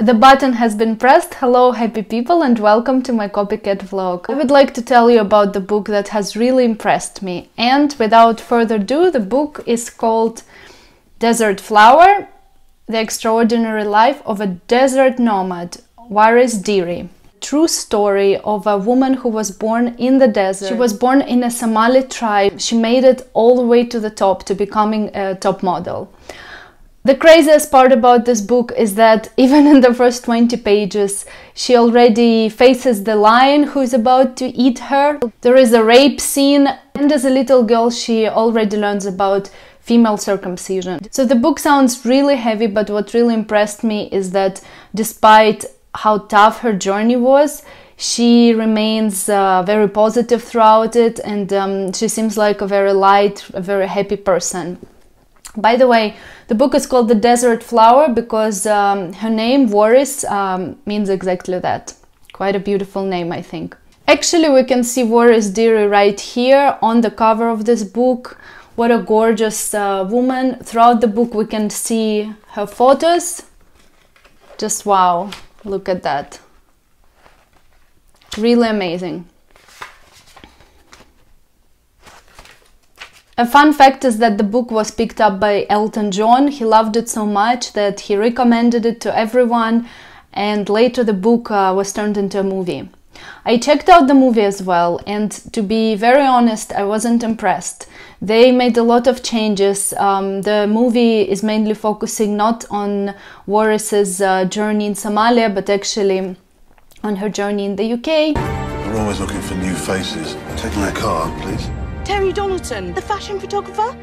The button has been pressed. Hello, happy people, and welcome to my copycat vlog. I would like to tell you about the book that has really impressed me. And without further ado, the book is called Desert Flower: The Extraordinary Life of a Desert Nomad, Waris Dirie. True story of a woman who was born in the desert. She was born in a Somali tribe. She made it all the way to the top, to becoming a top model. The craziest part about this book is that even in the first 20 pages, she already faces the lion who is about to eat her. There is a rape scene, and as a little girl, she already learns about female circumcision. So the book sounds really heavy, but what really impressed me is that despite how tough her journey was, she remains very positive throughout it, and she seems like a very light, a very happy person. By the way, the book is called The Desert Flower because her name, Waris, means exactly that. Quite a beautiful name, I think. Actually, we can see Waris Dirie right here on the cover of this book. What a gorgeous woman. Throughout the book, we can see her photos. Just wow, look at that. Really amazing. A fun fact is that the book was picked up by Elton John. He loved it so much that he recommended it to everyone, and later the book was turned into a movie. I checked out the movie as well, and to be very honest, I wasn't impressed. They made a lot of changes. The movie is mainly focusing not on Waris's journey in Somalia, but actually on her journey in the UK. We're always looking for new faces. Take my card, please. Terry Donaldson, the fashion photographer?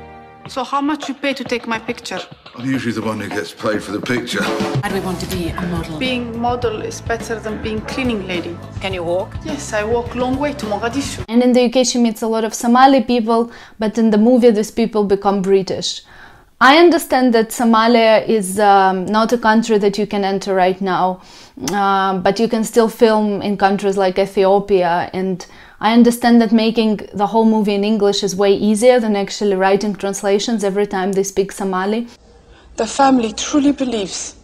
So how much you pay to take my picture? I'm usually the one who gets paid for the picture. Why do we want to be a model? Being model is better than being cleaning lady. Can you walk? Yes, I walk a long way to Mogadishu. And in the UK she meets a lot of Somali people, but in the movie these people become British. I understand that Somalia is not a country that you can enter right now, but you can still film in countries like Ethiopia, and I understand that making the whole movie in English is way easier than actually writing translations every time they speak Somali. The family truly believes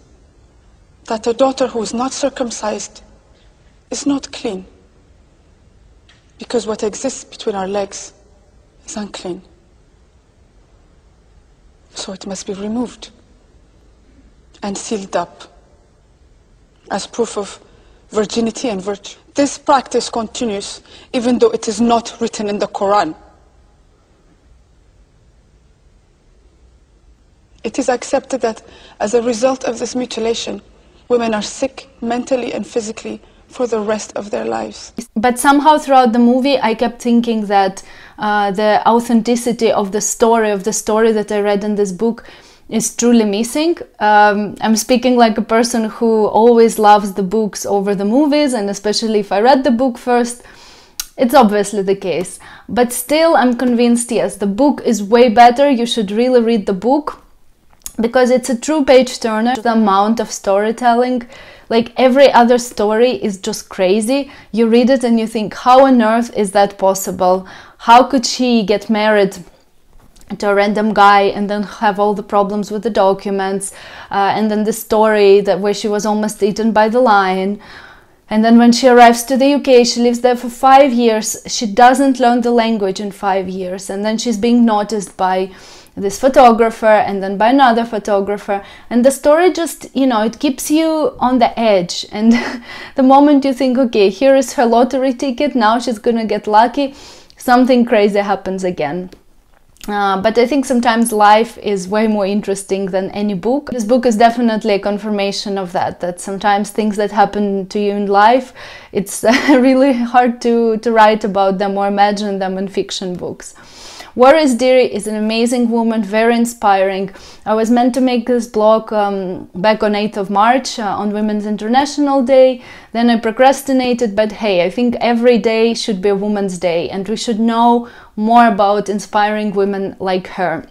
that a daughter who is not circumcised is not clean, because what exists between our legs is unclean. So it must be removed and sealed up as proof of virginity and virtue. This practice continues even though it is not written in the Quran. It is accepted that as a result of this mutilation, women are sick mentally and physically for the rest of their lives. But somehow throughout the movie I kept thinking that the authenticity of the story that I read in this book is truly missing. I'm speaking like a person who always loves the books over the movies, and especially if I read the book first, it's obviously the case. But still I'm convinced, yes, the book is way better. You should really read the book because it's a true page turner. The amount of storytelling, like every other story, is just crazy. You read it and you think, how on earth is that possible? How could she get married to a random guy and then have all the problems with the documents, and then the story that where she was almost eaten by the lion, and then when she arrives to the UK, she lives there for 5 years. She doesn't learn the language in 5 years, and then she's being noticed by this photographer and then by another photographer, and the story just, you know, it keeps you on the edge. And the moment you think, okay, here is her lottery ticket, now she's gonna get lucky, something crazy happens again. But I think sometimes life is way more interesting than any book. This book is definitely a confirmation of that sometimes things that happen to you in life, it's really hard to write about them or imagine them in fiction books. Waris Dirie is an amazing woman, very inspiring. I was meant to make this blog back on 8th of March on Women's International Day. Then I procrastinated, but hey, I think every day should be a Women's Day, and we should know more about inspiring women like her.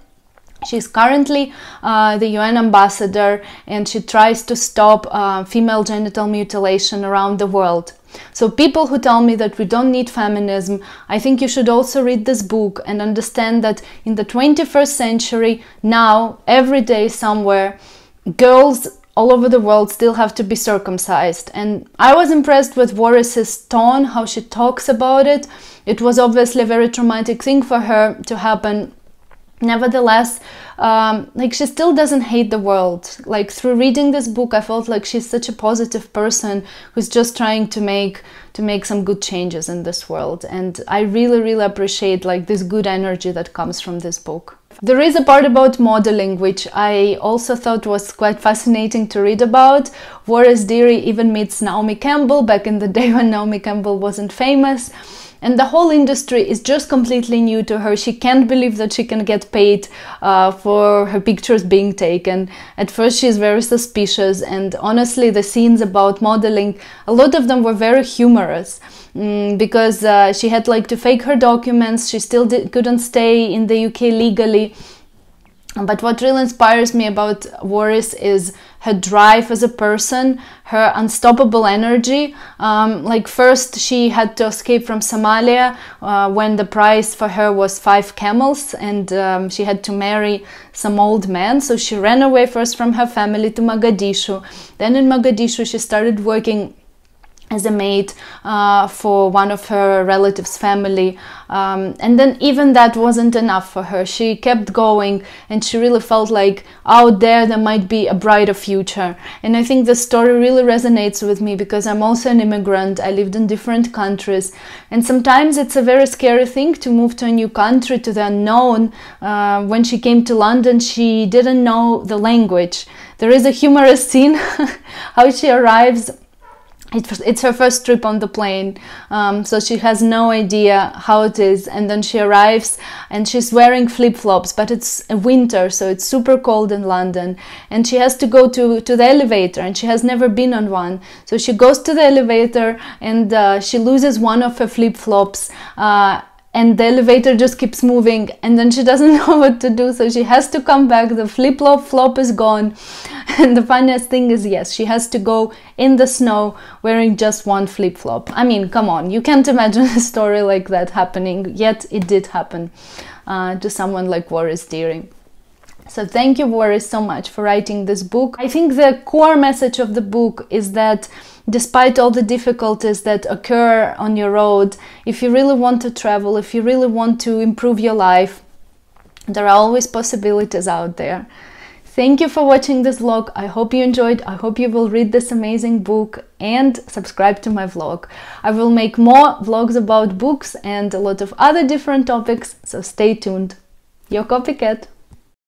She's currently the UN ambassador, and she tries to stop female genital mutilation around the world. So people who tell me that we don't need feminism, I think you should also read this book and understand that in the 21st century, now, every day somewhere, girls all over the world still have to be circumcised. And I was impressed with Warris's tone, how she talks about it. It was obviously a very traumatic thing for her to happen. Nevertheless, like, she still doesn't hate the world. Like, through reading this book, I felt like she's such a positive person who's just trying to make some good changes in this world. And I really, really appreciate like this good energy that comes from this book. There is a part about modeling which I also thought was quite fascinating to read about. Warris Deary even meets Naomi Campbell back in the day when Naomi Campbell wasn't famous. And the whole industry is just completely new to her. She can't believe that she can get paid for her pictures being taken. At first she's very suspicious, and honestly the scenes about modeling, a lot of them were very humorous. Because she had like to fake her documents, she still couldn't stay in the UK legally. But what really inspires me about Warris is her drive as a person, her unstoppable energy. Like, first she had to escape from Somalia when the price for her was 5 camels, and she had to marry some old man. So she ran away first from her family to Mogadishu. Then in Mogadishu she started working as a maid for one of her relatives' family, and then even that wasn't enough for her. She kept going, and she really felt like out there might be a brighter future. And I think the story really resonates with me because I'm also an immigrant. I lived in different countries, and sometimes it's a very scary thing to move to a new country, to the unknown. When she came to London, she didn't know the language. There is a humorous scene how she arrives. It's her first trip on the plane, so she has no idea how it is, and then she arrives and she's wearing flip-flops, but it's winter, so it's super cold in London, and she has to go to the elevator, and she has never been on one. So she goes to the elevator, and she loses one of her flip-flops, and the elevator just keeps moving, and then she doesn't know what to do, so she has to come back. The flip-flop is gone, and the funniest thing is, yes, she has to go in the snow wearing just one flip-flop. I mean, come on, you can't imagine a story like that happening, yet it did happen to someone like Warris Deary. So thank you, Warris, so much for writing this book. I think the core message of the book is that despite all the difficulties that occur on your road, if you really want to travel, if you really want to improve your life, there are always possibilities out there. Thank you for watching this vlog. I hope you enjoyed. I hope you will read this amazing book and subscribe to my vlog. I will make more vlogs about books and a lot of other different topics, so stay tuned. Your Copycat.